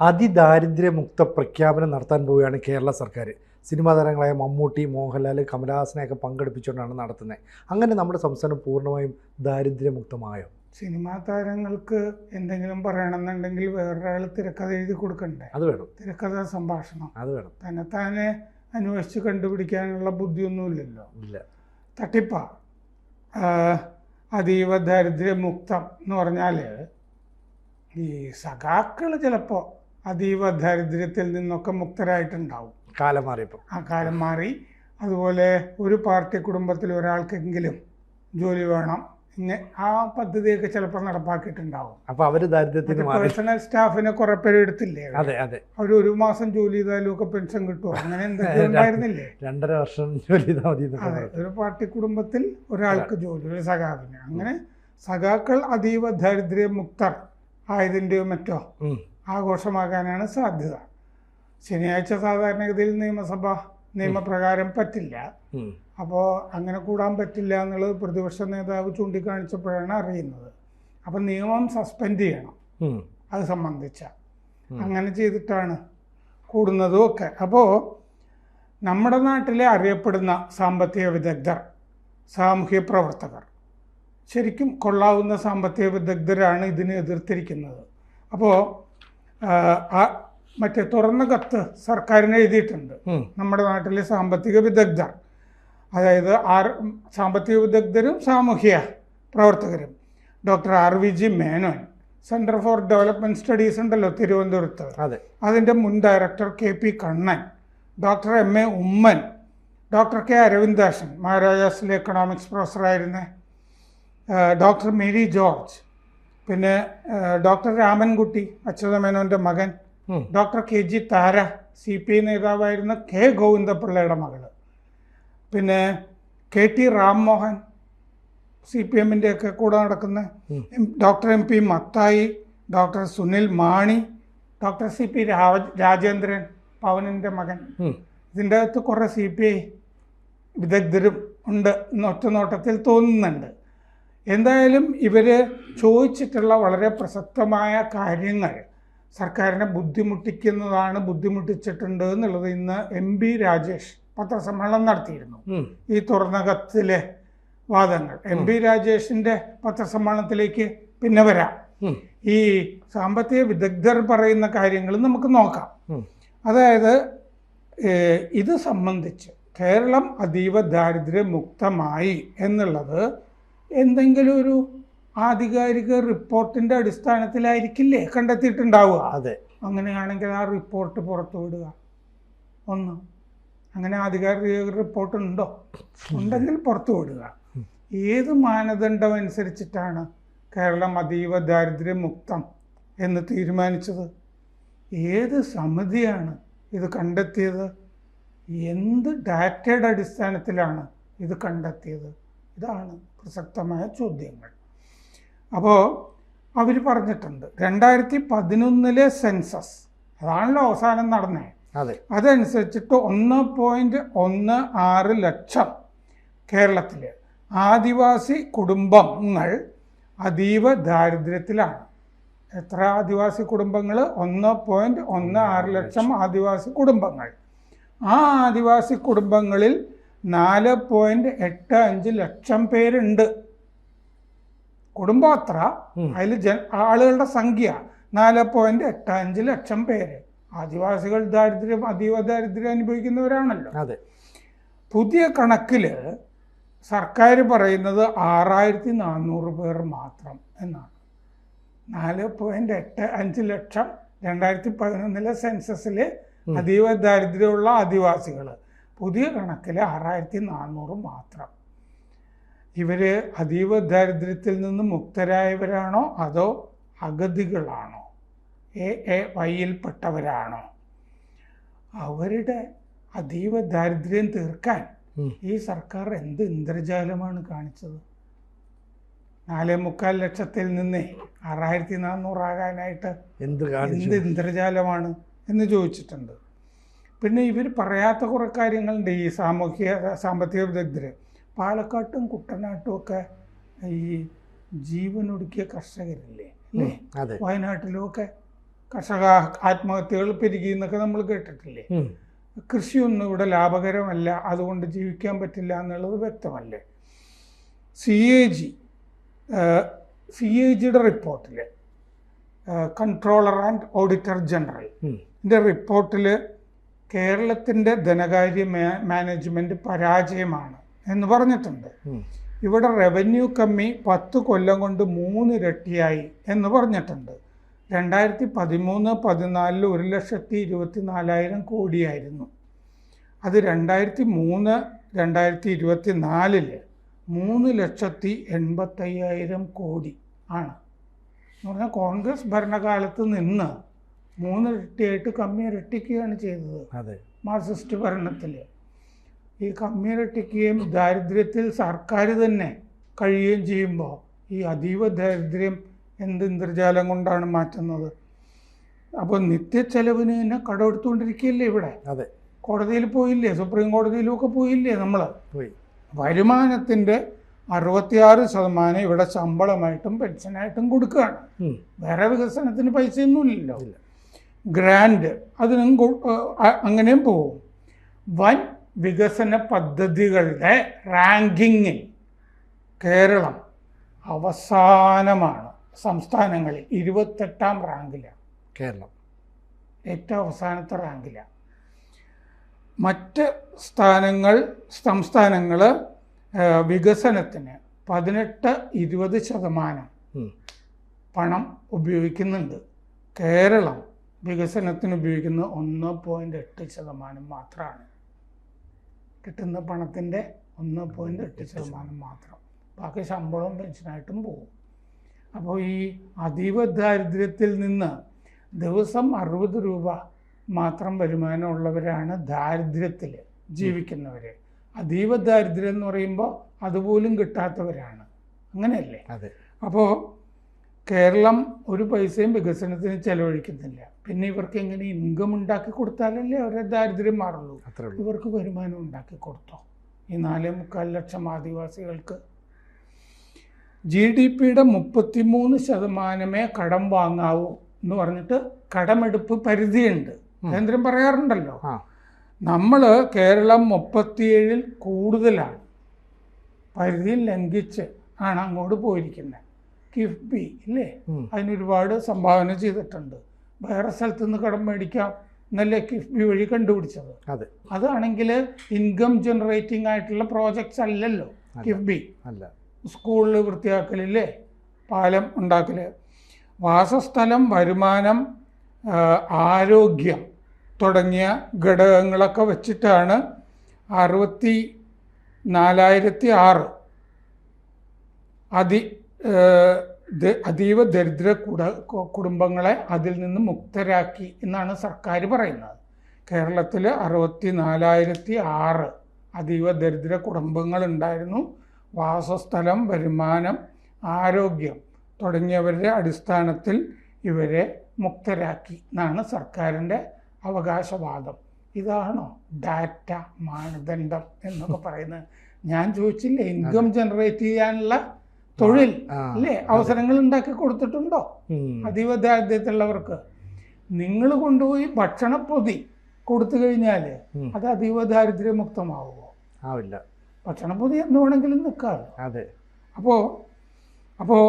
അതിദാരിദ്ര്യമുക്ത പ്രഖ്യാപനം നടത്താൻ പോവുകയാണ് കേരള സർക്കാർ. സിനിമാ താരങ്ങളായ മമ്മൂട്ടി, മോഹൻലാൽ, കമലഹാസനെയൊക്കെ പങ്കെടുപ്പിച്ചുകൊണ്ടാണ് നടത്തുന്നത്. അങ്ങനെ നമ്മുടെ സംസ്ഥാനം പൂർണ്ണമായും ദാരിദ്ര്യമുക്തമായോ? സിനിമാ താരങ്ങൾക്ക് എന്തെങ്കിലും പറയണമെന്നുണ്ടെങ്കിൽ വേറൊരാൾ തിരക്കഥ എഴുതി കൊടുക്കണ്ടേ? അത് വേണം. തിരക്കഥ സംഭാഷണം അത് വേണം. തന്നെത്താനെ അന്വേഷിച്ച് കണ്ടുപിടിക്കാനുള്ള ബുദ്ധിയൊന്നുമില്ലല്ലോ. ഇല്ല. തട്ടിപ്പ അതീവ ദാരിദ്ര്യമുക്തം എന്ന് പറഞ്ഞാൽ ഈ സഖാക്കൾ ചിലപ്പോൾ അതീവ ദാരിദ്ര്യത്തിൽ നിന്നൊക്കെ മുക്തരായിട്ടുണ്ടാവും. കാലം മാറിയപ്പോൾ ആ കാലം മാറി. അതുപോലെ ഒരു പാർട്ടി കുടുംബത്തിൽ ഒരാൾക്കെങ്കിലും ജോലി വേണം, ആ പദ്ധതിയൊക്കെ ചിലപ്പോൾ നടപ്പാക്കിയിട്ടുണ്ടാവും. അപ്പോൾ അവർ ദാരിദ്ര്യത്തിന് പേഴ്സണൽ സ്റ്റാഫിനെ കുറെ പേര് എടുത്തില്ലേ? അതെ അതെ. അവർ ഒരു മാസം ജോലി ചെയ്താലും ഒക്കെ പെൻഷൻ കിട്ടുമോ? അങ്ങനെ എന്തൊക്കെ ഉണ്ടായിരുന്നില്ലേ? 2.5 വർഷം ജോലി ചെയ്താൽ മതി. അതെ, ഒരു പാർട്ടി കുടുംബത്തിൽ ഒരാൾക്ക് ജോലി, ഒരു സഖാവിന്. അങ്ങനെ സഖാക്കൾ അതീവ ദാരിദ്ര്യമുക്തർ ആയതിൻ്റെയോ മറ്റോ ആഘോഷമാകാനാണ് സാധ്യത. ശനിയാഴ്ച സാധാരണഗതിയിൽ നിയമപ്രകാരം പറ്റില്ല. അപ്പോൾ അങ്ങനെ കൂടാൻ പറ്റില്ല എന്നുള്ളത് പ്രതിപക്ഷ നേതാവ് ചൂണ്ടിക്കാണിച്ചപ്പോഴാണ് അറിയുന്നത്. അപ്പം നിയമം സസ്പെൻഡ് ചെയ്യണം അത് സംബന്ധിച്ച. അങ്ങനെ ചെയ്തിട്ടാണ് കൂടുന്നതും ഒക്കെ. അപ്പോൾ നമ്മുടെ നാട്ടിലെ അറിയപ്പെടുന്ന സാമ്പത്തിക വിദഗ്ധർ, സാമൂഹ്യ പ്രവർത്തകർ, ശരിക്കും കൊള്ളാവുന്ന സാമ്പത്തിക വിദഗ്ധരാണ് ഇതിനെ എതിർത്തിരിക്കുന്നത്. അപ്പോൾ മറ്റേ തുറന്ന കത്ത് സർക്കാരിന് എഴുതിയിട്ടുണ്ട് നമ്മുടെ നാട്ടിലെ സാമ്പത്തിക വിദഗ്ധർ. അതായത് സാമ്പത്തിക വിദഗ്ധരും സാമൂഹ്യ പ്രവർത്തകരും. Doctor RVG Menon, centre for development studies ഉണ്ടല്ലോ തിരുവനന്തപുരത്ത്, അതിൻ്റെ മുൻ director KP Kannan, doctor MA Oommen, doctor K Aravindakshan, മഹാരാജാസിലെ എക്കണോമിക്സ് പ്രൊഫസറായിരുന്ന ഡോക്ടർ മേരി ജോർജ്, പിന്നെ ഡോക്ടർ രാമൻകുട്ടി, അച്യുതമേനോൻ്റെ മകൻ, ഡോക്ടർ KG താര, CPI നേതാവായിരുന്ന K ഗോവിന്ദപിള്ളയുടെ മകള്, പിന്നെ KT രാംമോഹൻ, CPM-ൻ്റെ ഒക്കെ കൂടെ നടക്കുന്ന, doctor MP Mathai, doctor Sunil Mani, doctor CP Rajendran, പവനിൻ്റെ മകൻ. ഇതിൻ്റെ അകത്ത് കുറേ CPI വിദഗ്ധരും ഉണ്ട് എന്ന് ഒറ്റ നോട്ടത്തിൽ തോന്നുന്നുണ്ട്. എന്തായാലും ഇവർ ചോദിച്ചിട്ടുള്ള വളരെ പ്രസക്തമായ കാര്യങ്ങൾ സർക്കാരിനെ ബുദ്ധിമുട്ടിച്ചിട്ടുണ്ട് എന്നുള്ളത് ഇന്ന് MP രാജേഷ് പത്രസമ്മേളനം നടത്തിയിരുന്നു. ഈ തുറന്ന കത്തിലെ വാദങ്ങൾ MP രാജേഷിൻ്റെ പത്രസമ്മേളനത്തിലേക്ക് പിന്നെ വരാം. ഈ സാമ്പത്തിക വിദഗ്ധർ പറയുന്ന കാര്യങ്ങൾ നമുക്ക് നോക്കാം. അതായത് ഇത് സംബന്ധിച്ച് കേരളം അതീവ ദാരിദ്ര്യമുക്തമായി എന്നുള്ളത് എന്തെങ്കിലും ഒരു ആധികാരിക റിപ്പോർട്ടിൻ്റെ അടിസ്ഥാനത്തിലായിരിക്കില്ലേ കണ്ടെത്തിയിട്ടുണ്ടാവുക? അതെ. അങ്ങനെയാണെങ്കിൽ ആ റിപ്പോർട്ട് പുറത്തു വിടുക. ഒന്ന്, അങ്ങനെ ആധികാരിക റിപ്പോർട്ട് ഉണ്ടോ? ഉണ്ടെങ്കിൽ പുറത്തു വിടുക. ഏത് മാനദണ്ഡം അനുസരിച്ചിട്ടാണ് കേരളം അതീവ ദാരിദ്ര്യമുക്തം എന്ന് തീരുമാനിച്ചത്? ഏത് സമിതിയാണ് ഇത് കണ്ടെത്തിയത്? എന്ത് ഡാറ്റയുടെ അടിസ്ഥാനത്തിലാണ് ഇത് കണ്ടെത്തിയത്? ഇതാണ് പ്രസക്തമായ ചോദ്യങ്ങൾ. അപ്പോൾ അവർ പറഞ്ഞിട്ടുണ്ട് 2011 സെൻസസ്, അതാണല്ലോ അവസാനം നടന്നേ, അതനുസരിച്ചിട്ട് 1.16 ലക്ഷം കേരളത്തിലെ ആദിവാസി കുടുംബങ്ങൾ അതീവ ദാരിദ്ര്യത്തിലാണ്. എത്ര ആദിവാസി കുടുംബങ്ങൾ? 1.16 ലക്ഷം ആദിവാസി കുടുംബങ്ങൾ. ആ ആദിവാസി കുടുംബങ്ങളിൽ 4.85 ലക്ഷം പേരുണ്ട്. കുടുംബം അത്ര, അതിൽ ആളുകളുടെ സംഖ്യ 4.85 ലക്ഷം പേര്. ആദിവാസികൾ അതീവ ദാരിദ്ര്യം അനുഭവിക്കുന്നവരാണല്ലോ. പുതിയ കണക്കിൽ സർക്കാർ പറയുന്നത് 6400 പേർ മാത്രം എന്നാണ്. 4.85 ലക്ഷം 2011 സെൻസസിൽ അതീവ ദാരിദ്ര്യമുള്ള ആദിവാസികൾ. പുതിയ കണക്കിൽ 6400 മാത്രം. ഇവർ അതീവ ദാരിദ്ര്യത്തിൽ നിന്ന് മുക്തരായവരാണോ അതോ അഗതികളാണോ, AAYയിൽപ്പെട്ടവരാണോ? അവരുടെ അതീവ ദാരിദ്ര്യം തീർക്കാൻ ഈ സർക്കാർ എന്ത് ഇന്ദ്രജാലമാണ് കാണിച്ചത്? 4.25 ലക്ഷത്തിൽ നിന്ന് 6400 ആകാനായിട്ട് എന്ത് ഇന്ദ്രജാലമാണ് എന്ന് ചോദിച്ചിട്ടുണ്ട്. പിന്നെ ഇവർ പറയാത്ത കുറേ കാര്യങ്ങളുണ്ട് ഈ സാമ്പത്തിക വിദഗ്ധർ. പാലക്കാട്ടും കുട്ടനാട്ടും ഒക്കെ ഈ ജീവനൊടുക്കിയ കർഷകരില്ലേ അല്ലേ? വയനാട്ടിലുമൊക്കെ കർഷക ആത്മഹത്യകൾ പെരുകി എന്നൊക്കെ നമ്മൾ കേട്ടിട്ടില്ലേ? കൃഷിയൊന്നും ഇവിടെ ലാഭകരമല്ല, അതുകൊണ്ട് ജീവിക്കാൻ പറ്റില്ല എന്നുള്ളത് വ്യക്തമല്ലേ? CAGയുടെ റിപ്പോർട്ടിൽ, കൺട്രോളർ ആൻഡ് ഓഡിറ്റർ ജനറലിൻ്റെ റിപ്പോർട്ടിൽ കേരളത്തിൻ്റെ ധനകാര്യ മാനേജ്മെൻറ്റ് പരാജയമാണ് എന്ന് പറഞ്ഞിട്ടുണ്ട്. ഇവിടെ റവന്യൂ കമ്മി 10 കൊല്ലം കൊണ്ട് 3 ഇരട്ടിയായി എന്ന് പറഞ്ഞിട്ടുണ്ട്. 2013-14 1,24,000 കോടിയായിരുന്നു. അത് 2003-2024 3,85,000 കോടി ആണ്. എന്ന് പറഞ്ഞാൽ കോൺഗ്രസ് ഭരണകാലത്ത് നിന്ന് 3 ഇരട്ടിയായിട്ട് കമ്മി ഇരട്ടിക്കുകയാണ് ചെയ്തത്. മാർക്സിസ്റ്റ് ഭരണത്തിൽ ഈ കമ്മി ഇരട്ടിക്കുകയും ദാരിദ്ര്യത്തിൽ സർക്കാർ തന്നെ കഴിയുകയും ചെയ്യുമ്പോൾ ഈ അതീവ ദാരിദ്ര്യം എന്ത് ഇന്ദ്രജാലം കൊണ്ടാണ് മാറ്റുന്നത്? അപ്പോൾ നിത്യച്ചെലവിന് തന്നെ കടമെടുത്തുകൊണ്ടിരിക്കുകയല്ലേ ഇവിടെ? കോടതിയിൽ പോയില്ലേ? സുപ്രീം കോടതിയിലും ഒക്കെ പോയില്ലേ? നമ്മൾ വരുമാനത്തിൻ്റെ 66% ഇവിടെ ശമ്പളമായിട്ടും പെൻഷനായിട്ടും കൊടുക്കുകയാണ്. വേറെ വികസനത്തിന് പൈസയൊന്നുമില്ലല്ലോ. ഗ്രാൻഡ് അതിനും അങ്ങനെയും പോകും. വൻ വികസന പദ്ധതികളുടെ റാങ്കിങ്ങിൽ കേരളം അവസാനമാണ്. സംസ്ഥാനങ്ങളിൽ 28ാം റാങ്കിലാണ് കേരളം, ഏറ്റവും അവസാനത്തെ റാങ്കിലാണ്. മറ്റ് സംസ്ഥാനങ്ങൾ വികസനത്തിന് 18-20% പണം ഉപയോഗിക്കുന്നുണ്ട്. കേരളം വികസനത്തിന് ഉപയോഗിക്കുന്നത് 1.8% മാത്രമാണ്. കിട്ടുന്ന പണത്തിൻ്റെ 1.8% മാത്രം. ബാക്കി ശമ്പളവും പെൻഷനായിട്ടും പോകും. അപ്പോൾ ഈ അതീവ ദാരിദ്ര്യത്തിൽ നിന്ന് ദിവസം 60 രൂപ മാത്രം വരുമാനമുള്ളവരാണ് ദാരിദ്ര്യത്തിൽ ജീവിക്കുന്നവർ. അതീവ ദാരിദ്ര്യം എന്ന് പറയുമ്പോൾ അതുപോലും കിട്ടാത്തവരാണ്. അങ്ങനെയല്ലേ? അപ്പോൾ കേരളം ഒരു പൈസയും വികസനത്തിന് ചെലവഴിക്കുന്നില്ല. പിന്നെ ഇവർക്ക് എങ്ങനെ ഇൻകം ഉണ്ടാക്കി കൊടുത്താലല്ലേ അവരുടെ ദാരിദ്ര്യം മാറുള്ളൂ. ഇവർക്ക് വരുമാനം ഉണ്ടാക്കി കൊടുത്തോ? ഈ 4.25 ലക്ഷം ആദിവാസികൾക്ക് GDPയുടെ 33% കടം വാങ്ങാവൂ എന്ന് പറഞ്ഞിട്ട് കടമെടുപ്പ് പരിധിയുണ്ട്. കേന്ദ്രം പറയാറുണ്ടല്ലോ. നമ്മൾ കേരളം 37-ൽ കൂടുതലാണ്. പരിധിയിൽ ലംഘിച്ച് ആണ് അങ്ങോട്ട് പോയിരിക്കുന്നത്. കിഫ്ബി ഇല്ലേ, അതിനൊരുപാട് സംഭാവന ചെയ്തിട്ടുണ്ട്. വേറെ സ്ഥലത്ത് നിന്ന് കടം മേടിക്കാം എന്നല്ലേ കിഫ്ബി വഴി കണ്ടുപിടിച്ചത്. അതാണെങ്കിൽ ഇൻകം ജനറേറ്റിംഗ് ആയിട്ടുള്ള പ്രോജക്ട്സ് അല്ലല്ലോ കിഫ്ബി. സ്കൂളിൽ വൃത്തിയാക്കലില്ലേ, പാലം ഉണ്ടാക്കൽ, വാസസ്ഥലം, വരുമാനം, ആരോഗ്യം തുടങ്ങിയ ഘടകങ്ങളൊക്കെ വെച്ചിട്ടാണ് 64,006 അതീവ ദരിദ്ര കുടുംബങ്ങളെ അതിൽ നിന്ന് മുക്തരാക്കി എന്നാണ് സർക്കാർ പറയുന്നത്. കേരളത്തിൽ 64,006 അതീവ ദരിദ്ര കുടുംബങ്ങളുണ്ടായിരുന്നു. വാസസ്ഥലം, വരുമാനം, ആരോഗ്യം തുടങ്ങിയവരുടെ അടിസ്ഥാനത്തിൽ ഇവരെ മുക്തരാക്കി എന്നാണ് സർക്കാരിൻ്റെ അവകാശവാദം. ഇതാണോ ഡാറ്റ മാനദണ്ഡം എന്നൊക്കെ പറയുന്നത്? ഞാൻ ചോദിച്ചില്ലേ, ഇൻകം ജനറേറ്റ് ചെയ്യാനുള്ള തൊഴിൽ അല്ലേ, അവസരങ്ങൾ ഉണ്ടാക്കി കൊടുത്തിട്ടുണ്ടോ അതീവ ദാരിദ്ര്യത്തിലുള്ളവർക്ക്? നിങ്ങൾ കൊണ്ടുപോയി ഭക്ഷണപ്പൊതി കൊടുത്തു കഴിഞ്ഞാൽ അത് അതീവ ദാരിദ്ര്യമുക്തമാവുമോ? ആവില്ല. ഭക്ഷണപ്പൊതി എന്ന് വേണമെങ്കിലും നിൽക്കാമല്ലോ. അപ്പോൾ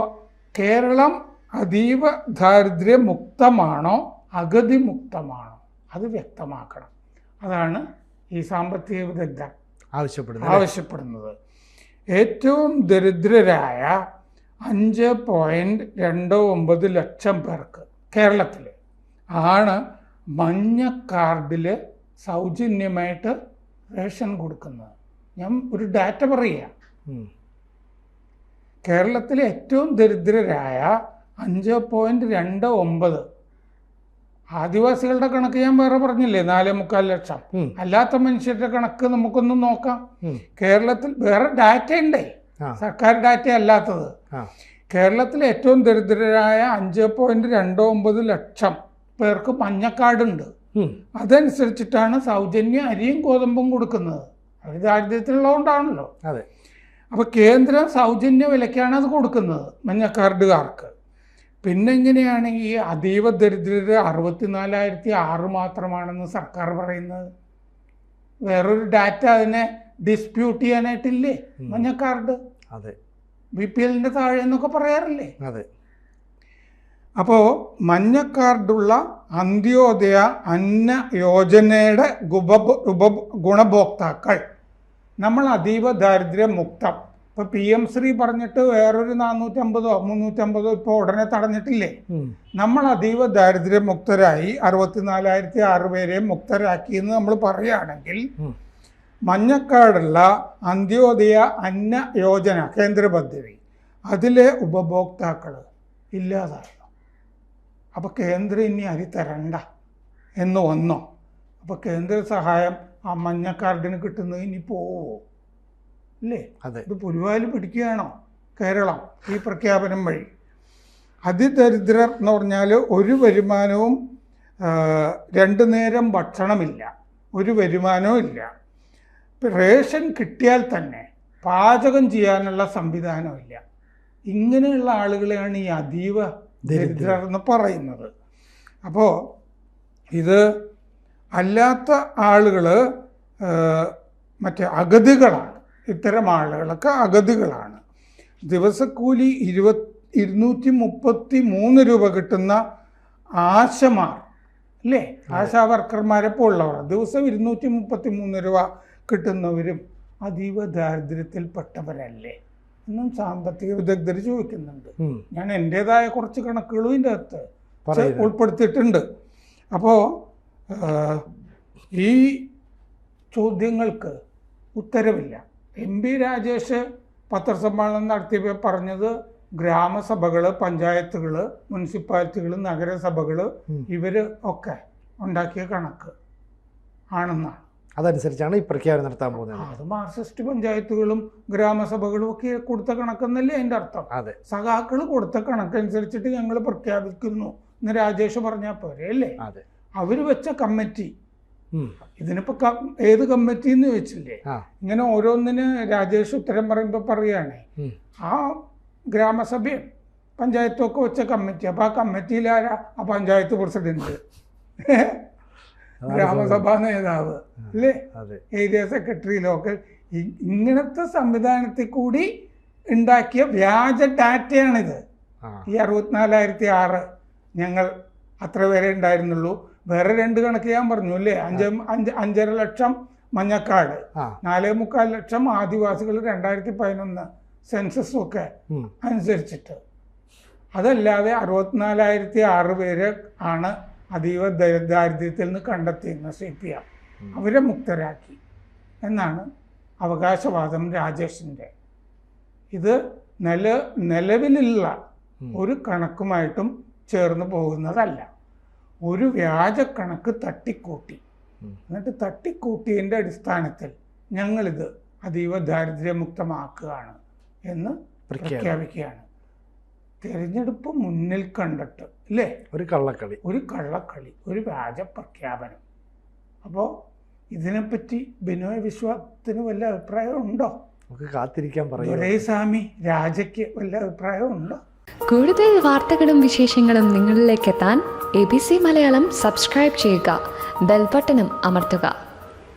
കേരളം അതീവ ദാരിദ്ര്യമുക്തമാണോ അഗതി മുക്തമാണോ അത് വ്യക്തമാക്കണം. അതാണ് ഈ സാമ്പത്തിക വിദഗ്ധർ ആവശ്യപ്പെടുന്നത്. ഏറ്റവും ദരിദ്രരായ 5.29 ലക്ഷം പേർക്ക് കേരളത്തിൽ ആണ് മഞ്ഞ കാർഡിൽ സൗജന്യമായിട്ട് റേഷൻ കൊടുക്കുന്നത്. ഞാൻ ഒരു ഡാറ്റ പറയുക. കേരളത്തിലെ ഏറ്റവും ദരിദ്രരായ 5.29 ആദിവാസികളുടെ കണക്ക് ഞാൻ വേറെ പറഞ്ഞില്ലേ, 4.25 ലക്ഷം. അല്ലാത്ത മനുഷ്യരുടെ കണക്ക് നമുക്കൊന്ന് നോക്കാം. കേരളത്തിൽ വേറെ ഡാറ്റ ഉണ്ടേ, സർക്കാർ ഡാറ്റ അല്ലാത്തത്. കേരളത്തിലെ ഏറ്റവും ദരിദ്രരായ 5.29 ലക്ഷം പേർക്ക് മഞ്ഞക്കാർഡുണ്ട്. അതനുസരിച്ചിട്ടാണ് സൗജന്യ അരിയും ഗോതമ്പും കൊടുക്കുന്നത്. അവർ ദാരിദ്ര്യത്തിലുള്ളതുകൊണ്ടാണല്ലോ. അപ്പോൾ കേന്ദ്രം സൗജന്യ വിലയ്ക്കാണ് അത് കൊടുക്കുന്നത് മഞ്ഞക്കാർഡുകാർക്ക്. പിന്നെ എങ്ങനെയാണ് ഈ അതീവ ദരിദ്രര് 64,006 മാത്രമാണെന്ന് സർക്കാർ പറയുന്നത്? വേറൊരു ഡാറ്റ അതിനെ ഡിസ്പ്യൂട്ട് ചെയ്യാനായിട്ടില്ലേ? മഞ്ഞ കാർഡ്, അതെ, BPL താഴെ എന്നൊക്കെ പറയാറില്ലേ? അതെ. അപ്പോൾ മഞ്ഞ കാർഡുള്ള അന്ത്യോദയ അന്ന യോജനയുടെ ഗുണഭോക്താക്കൾ നമ്മൾ അതീവ ദാരിദ്ര്യമുക്തം. ഇപ്പോൾ PM ശ്രീ പറഞ്ഞിട്ട് വേറൊരു 450 350 ഇപ്പോൾ ഉടനെ തടഞ്ഞിട്ടില്ലേ? നമ്മൾ അതീവ ദാരിദ്ര്യമുക്തരായി 64,006 പേരെ മുക്തരാക്കിയെന്ന് നമ്മൾ പറയുകയാണെങ്കിൽ മഞ്ഞക്കാടുള്ള അന്ത്യോദയ അന്ന യോജന കേന്ദ്ര പദ്ധതി അതിലെ ഉപഭോക്താക്കൾ ഇല്ലാതായോ? അപ്പോൾ കേന്ദ്രം ഇനി അരി തരണ്ട എന്ന് വന്നോ? അപ്പോൾ കേന്ദ്ര സഹായം ആ മഞ്ഞക്കാർഡിന് കിട്ടുന്നത് ഇനി പോവോ? അല്ലേ? ഇത് പുലിവാല് പിടിക്കുകയാണോ കേരളം ഈ പ്രഖ്യാപനം വഴി? അതിദരിദ്രർ എന്ന് പറഞ്ഞാൽ ഒരു വരുമാനവും, 2 നേരം ഭക്ഷണമില്ല, ഒരു വരുമാനവും ഇല്ല, റേഷൻ കിട്ടിയാൽ തന്നെ പാചകം ചെയ്യാനുള്ള സംവിധാനമില്ല. ഇങ്ങനെയുള്ള ആളുകളെയാണ് ഈ അതീവ ദരിദ്രർ എന്ന് പറയുന്നത്. അപ്പോൾ ഇത് അല്ലാത്ത ആളുകൾ മറ്റേ അഗതികളാണ്. ഇത്തരം ആളുകളൊക്കെ അഗതികളാണ്. ദിവസക്കൂലി 233 രൂപ കിട്ടുന്ന ആശമാർ അല്ലേ, ആശാ വർക്കർമാരെ പോലുള്ളവർ ദിവസം 233 രൂപ കിട്ടുന്നവരും അതീവ ദാരിദ്ര്യത്തിൽപ്പെട്ടവരല്ലേ എന്നും സാമ്പത്തിക വിദഗ്ധർ ചോദിക്കുന്നുണ്ട്. ഞാൻ എൻ്റെതായ കുറച്ച് കണക്കുകളും ഇതിൻ്റെ അകത്ത് ഉൾപ്പെടുത്തിയിട്ടുണ്ട്. അപ്പോൾ ഈ ചോദ്യങ്ങൾക്ക് ഉത്തരവില്ല. MP രാജേഷ് പത്രസമ്മേളനം നടത്തിയപ്പോൾ പറഞ്ഞത് ഗ്രാമസഭകൾ, പഞ്ചായത്തുകൾ, മുനിസിപ്പാലിറ്റികൾ, നഗരസഭകൾ ഇവർ ഒക്കെ ഉണ്ടാക്കിയ കണക്ക് ആണെന്നാണ്. അതനുസരിച്ചാണ് ഈ പ്രഖ്യാപനം നടത്താൻ പോകുന്നത്. അത് മാർക്സിസ്റ്റ് പഞ്ചായത്തുകളും ഗ്രാമസഭകളും ഒക്കെ കൊടുത്ത കണക്കെന്നല്ലേ അതിൻ്റെ അർത്ഥം? സഖാക്കൾ കൊടുത്ത കണക്കനുസരിച്ചിട്ട് ഞങ്ങൾ പ്രഖ്യാപിക്കുന്നു എന്ന് രാജേഷ് പറഞ്ഞാൽ പോരെ അല്ലേ? അവർ വെച്ച കമ്മിറ്റി, ഇതിനിപ്പോ ഏത് കമ്മിറ്റി എന്ന് ചോദിച്ചില്ലേ? ഇങ്ങനെ ഓരോന്നിന് രാജേഷ് ഉത്തരം പറയുമ്പോൾ പറയുകയാണേ ആ ഗ്രാമസഭയും പഞ്ചായത്തും ഒക്കെ വെച്ച കമ്മിറ്റി. അപ്പൊ ആ കമ്മിറ്റിയിൽ ആരാ? ആ പഞ്ചായത്ത് പ്രസിഡന്റ്, ഗ്രാമസഭാ നേതാവ് അല്ലേ, ഏരിയ സെക്രട്ടറി, ലോക്കൽ. ഇങ്ങനത്തെ സംവിധാനത്തിൽ കൂടി ഉണ്ടാക്കിയ വ്യാജ ഡാറ്റയാണിത്. ഈ 64,006 ഞങ്ങൾ അത്ര പേരെ ഉണ്ടായിരുന്നുള്ളൂ. വേറെ 2 കണക്ക് ഞാൻ പറഞ്ഞു അല്ലേ? 5.5 ലക്ഷം മഞ്ഞക്കാട്, 4.25 ലക്ഷം ആദിവാസികൾ 2011 സെൻസസും ഒക്കെ അനുസരിച്ചിട്ട്. അതല്ലാതെ 64,006 പേര് ആണ് അതീവ ദാരിദ്ര്യത്തിൽ നിന്ന് കണ്ടെത്തിയിരുന്ന CPM. അവരെ മുക്തരാക്കി എന്നാണ് അവകാശവാദം രാജേഷിൻ്റെ. ഇത് നിലവിലുള്ള ഒരു കണക്കുമായിട്ടും ചേർന്ന് പോകുന്നതല്ല. ഒരു വ്യാജ കണക്ക് തട്ടിക്കൂട്ടി, എന്നിട്ട് തട്ടിക്കൂട്ടിയതിൻ്റെ അടിസ്ഥാനത്തിൽ ഞങ്ങളിത് അതീവ ദാരിദ്ര്യമുക്തമാക്കുകയാണ് എന്ന് പ്രഖ്യാപിക്കുകയാണ്. തിരഞ്ഞെടുപ്പ് മുന്നിൽ കണ്ടിട്ട് അല്ലേ ഒരു കള്ളക്കളി, ഒരു വ്യാജ പ്രഖ്യാപനം. അപ്പോൾ ഇതിനെപ്പറ്റി ബിനോയ് വിശ്വത്തിന് വല്ല അഭിപ്രായം ഉണ്ടോ? നമുക്ക് കാത്തിരിക്കാൻ പറയാം. ദുരൈസ്വാമി രാജയ്ക്ക് വല്ല അഭിപ്രായം ഉണ്ടോ? കൂടുതൽ വാർത്തകളും വിശേഷങ്ങളും നിങ്ങളിലേക്ക് എത്താൻ ABC മലയാളം സബ്സ്ക്രൈബ് ചെയ്യുക, ബെൽ ബട്ടണും അമർത്തുക.